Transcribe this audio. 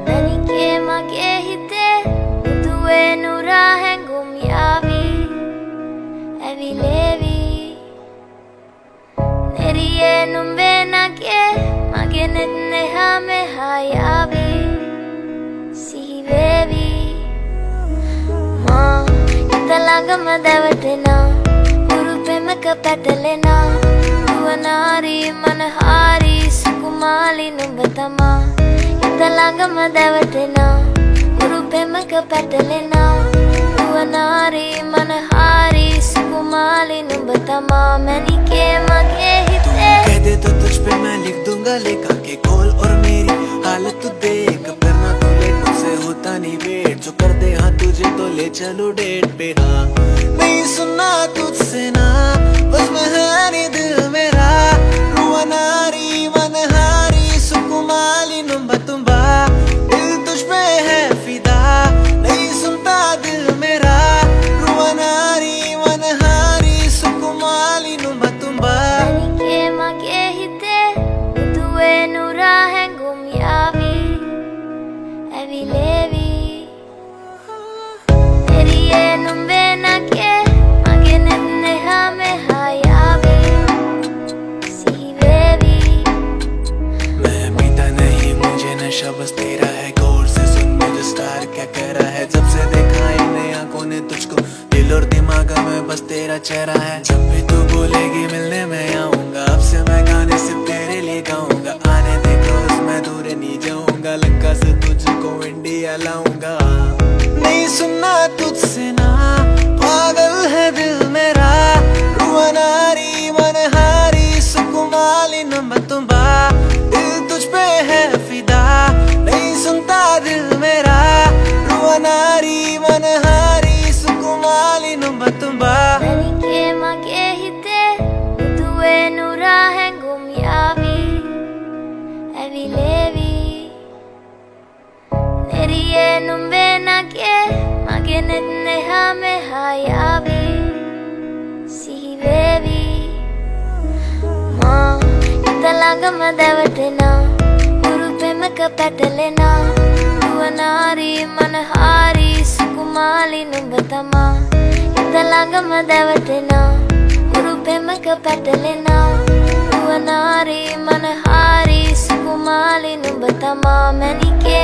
Nanike mage hite Nuduwe nurahen gumyavi Evilevi Neriye numbe nage Mage netne hame hayavi Sihivevi Ma Italangama devatena Urupemaka petalena Nuwanari manahari Sukumali numbatama Italangama devatena Urupemaka petalena Nuwanari manahari Sukumali numbatama Nanike mage hite कह दे तो तुझ पे मैं लिख दूंगा लेखा के call और मेरी हालत तू देख करना तू लेट मुझसे होता नहीं वेट जो कर दे हाँ तुझे तो ले चलो डेट पे हाँ नहीं सुनना तुझसे ना बस में है नहीं दिल मेरा रुआनारी मनहारी सुकुमाली नुम्बा तुम्बा दिल तुझ पे है फिदा नहीं सुनता दिल मेरा रुआनारी मनहारी सुकुमाली नुम्बा तुम्बा Nanike mage hite Nuduwe nurahen gumyavi Evilevi Neriye numbe nage Mage netne hame hayavi Sihivevi मैं पीता नहीं मुझे नशा बस तेरा है गौर से सुन मुझे स्टार क्या कह रहा है जब से देखा इन आंखों ने तुझको दिल और दिमाग में बस तेरा चेहरा है जब भी तू बोलेगी मिलने मैं आऊंगा अब से मैं गाने सिर्फ तेरे लिए गाऊंगा आने दे क्लोज मैं दूर नहीं जाऊंगा लंका से तुझको इंडिया लाऊंगा नहीं सुनना तुझसे ना पागल है दिल मेरा रुआनारी मनहारी सुकुमाली नंबर तुम्बा दिल तुझ पे है फिदा नहीं सुनता दिल मेरा रुआनारी मनहारी सुकुमाली नंबर तुम्बा Nanike mage hite Nuduwe nurahen gumyavi Evilevi Neriye numbe nage Mage netne hame hayavi Sihivevi Ma Italangama devatena Urupemaka petalena Nuwanari manahari Sukumali numbatama Italangama devatena Urupemaka petalena Nuwanari manahari Sukumali numbatama Nanike